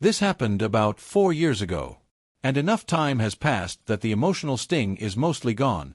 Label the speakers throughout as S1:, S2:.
S1: This happened about 4 years ago. And enough time has passed that the emotional sting is mostly gone.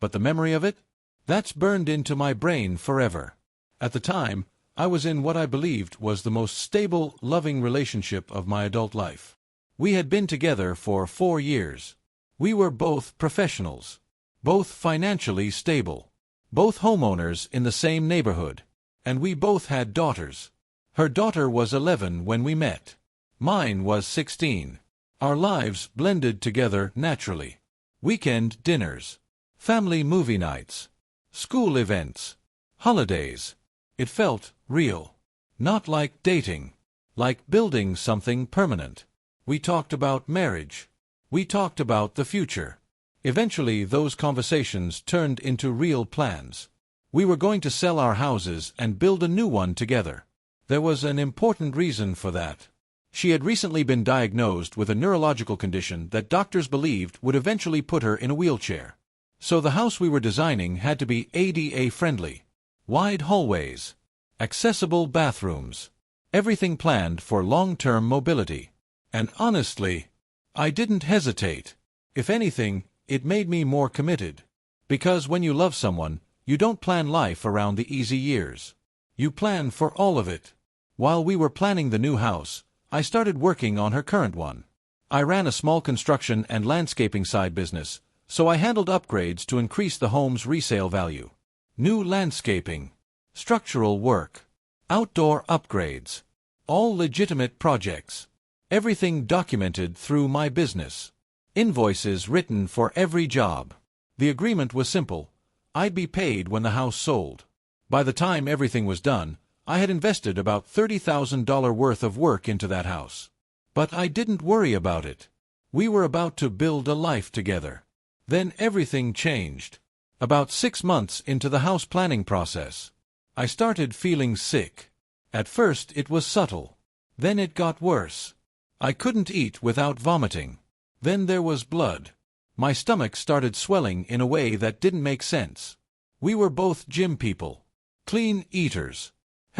S1: But the memory of it? That's burned into my brain forever. At the time, I was in what I believed was the most stable, loving relationship of my adult life. We had been together for 4 years. We were both professionals, both financially stable, both homeowners in the same neighborhood, and we both had daughters. Her daughter was 11 when we met. Mine was 16. Our lives blended together naturally. Weekend dinners, family movie nights, school events, holidays. It felt real. Not like dating. Like building something permanent. We talked about marriage. We talked about the future. Eventually, those conversations turned into real plans. We were going to sell our houses and build a new one together. There was an important reason for that. She had recently been diagnosed with a neurological condition that doctors believed would eventually put her in a wheelchair. So the house we were designing had to be ADA-friendly. Wide hallways, accessible bathrooms, everything planned for long-term mobility. And honestly, I didn't hesitate. If anything, it made me more committed. Because when you love someone, you don't plan life around the easy years. You plan for all of it. While we were planning the new house, I started working on her current one. I ran a small construction and landscaping side business, so I handled upgrades to increase the home's resale value. New landscaping, structural work, outdoor upgrades, all legitimate projects. Everything documented through my business. Invoices written for every job. The agreement was simple. I'd be paid when the house sold. By the time everything was done, I had invested about $30,000 worth of work into that house. But I didn't worry about it. We were about to build a life together. Then everything changed. About 6 months into the house planning process, I started feeling sick. At first it was subtle. Then it got worse. I couldn't eat without vomiting. Then there was blood. My stomach started swelling in a way that didn't make sense. We were both gym people. Clean eaters.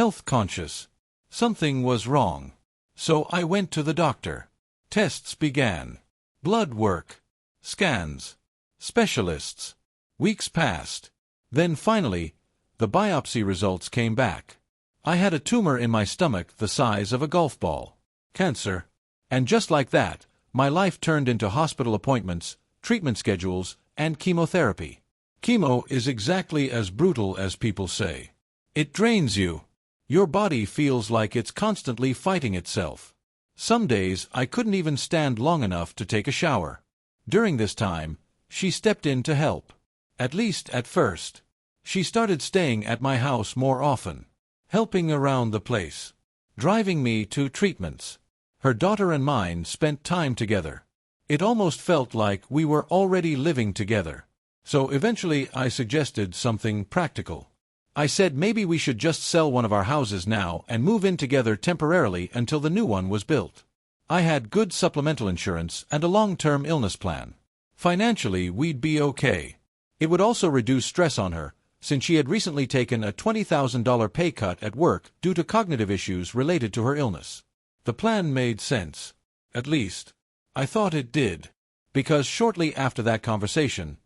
S1: Health conscious. Something was wrong. So I went to the doctor. Tests began. Blood work. Scans. Specialists. Weeks passed. Then finally, the biopsy results came back. I had a tumor in my stomach the size of a golf ball. Cancer. And just like that, my life turned into hospital appointments, treatment schedules, and chemotherapy. Chemo is exactly as brutal as people say. It drains you. Your body feels like it's constantly fighting itself. Some days I couldn't even stand long enough to take a shower. During this time, she stepped in to help. At least at first. She started staying at my house more often, helping around the place, driving me to treatments. Her daughter and mine spent time together. It almost felt like we were already living together. So eventually I suggested something practical. I said maybe we should just sell one of our houses now and move in together temporarily until the new one was built. I had good supplemental insurance and a long-term illness plan. Financially, we'd be okay. It would also reduce stress on her, since she had recently taken a $20,000 pay cut at work due to cognitive issues related to her illness. The plan made sense. At least, I thought it did. Because shortly after that conversation,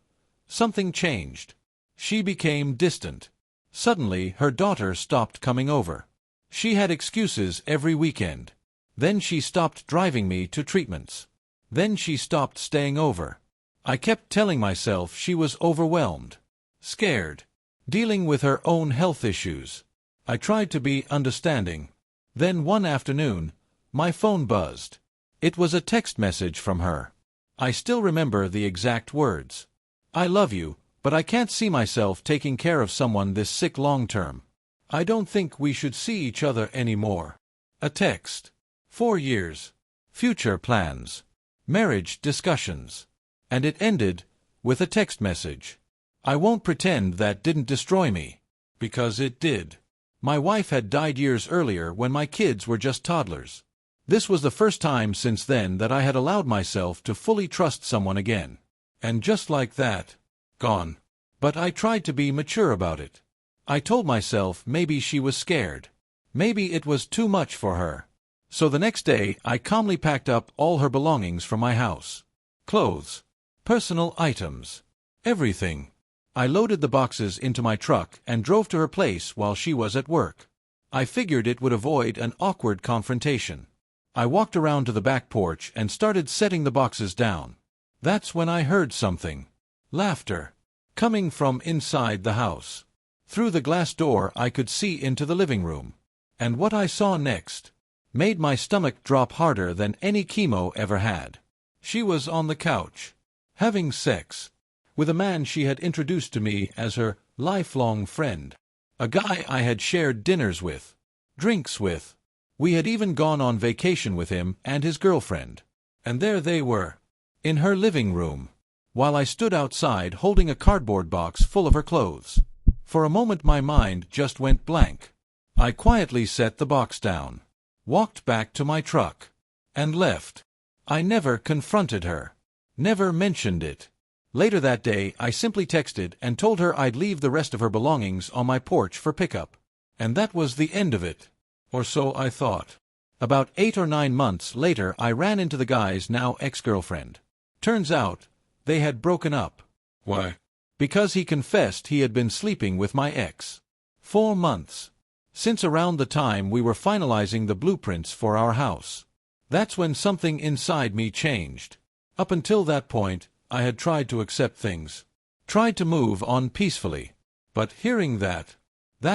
S1: something changed. She became distant. Suddenly, her daughter stopped coming over. She had excuses every weekend. Then she stopped driving me to treatments. Then she stopped staying over. I kept telling myself she was overwhelmed, scared, dealing with her own health issues. I tried to be understanding. Then one afternoon, my phone buzzed. It was a text message from her. I still remember the exact words. "I love you, but I can't see myself taking care of someone this sick long term. I don't think we should see each other anymore." A text. 4 years. Future plans. Marriage discussions. And it ended with a text message. I won't pretend that didn't destroy me. Because it did. My wife had died years earlier when my kids were just toddlers. This was the first time since then that I had allowed myself to fully trust someone again. And just like that, gone. But I tried to be mature about it. I told myself maybe she was scared. Maybe it was too much for her. So the next day, I calmly packed up all her belongings from my house. Clothes, personal items, everything. I loaded the boxes into my truck and drove to her place while she was at work. I figured it would avoid an awkward confrontation. I walked around to the back porch and started setting the boxes down. That's when I heard something. Laughter. Coming from inside the house. Through the glass door I could see into the living room. And what I saw next made my stomach drop harder than any chemo ever had. She was on the couch, having sex, with a man she had introduced to me as her lifelong friend. A guy I had shared dinners with, drinks with. We had even gone on vacation with him and his girlfriend. And there they were, in her living room, while I stood outside holding a cardboard box full of her clothes. For a moment my mind just went blank. I quietly set the box down, walked back to my truck, and left. I never confronted her, never mentioned it. Later that day, I simply texted and told her I'd leave the rest of her belongings on my porch for pickup. And that was the end of it. Or so I thought. About 8 or 9 months later, I ran into the guy's now ex-girlfriend. Turns out, they had broken up. Why? Because he confessed he had been sleeping with my ex. 4 months. Since around the time we were finalizing the blueprints for our house. That's when something inside me changed. Up until that point, I had tried to accept things. Tried to move on peacefully. But hearing that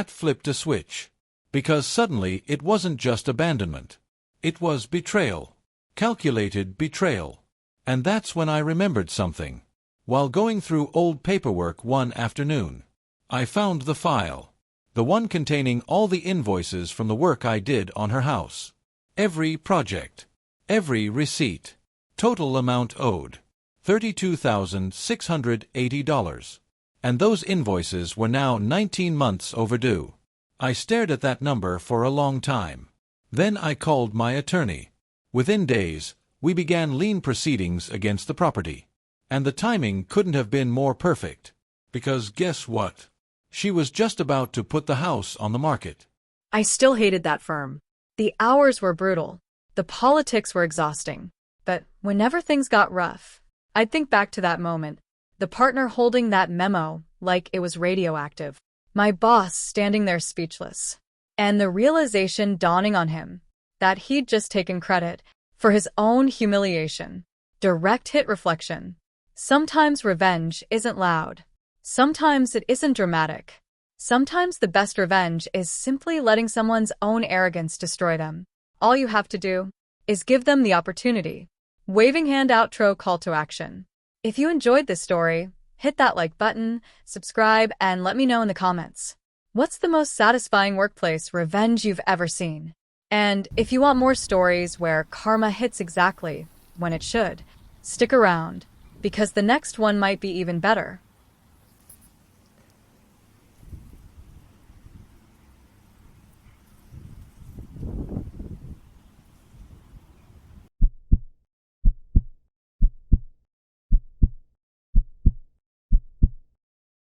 S1: flipped a switch. Because suddenly it wasn't just abandonment. It was betrayal. Calculated betrayal. And that's when I remembered something. While going through old paperwork one afternoon, I found the file. The one containing all the invoices from the work I did on her house. Every project. Every receipt. Total amount owed. $32,680. And those invoices were now 19 months overdue. I stared at that number for a long time. Then I called my attorney. Within days, we began lien proceedings against the property. And the timing couldn't have been more perfect. Because guess what? She was just about to put the house on the market.
S2: I still hated that firm. The hours were brutal. The politics were exhausting. But whenever things got rough, I'd think back to that moment. The partner holding that memo like it was radioactive. My boss standing there speechless. And the realization dawning on him that he'd just taken credit for his own humiliation. Direct hit reflection. Sometimes revenge isn't loud. Sometimes it isn't dramatic. Sometimes the best revenge is simply letting someone's own arrogance destroy them. All you have to do is give them the opportunity. Waving hand outro call to action. If you enjoyed this story, hit that like button, subscribe, and let me know in the comments. What's the most satisfying workplace revenge you've ever seen? And if you want more stories where karma hits exactly when it should, stick around, because the next one might be even better.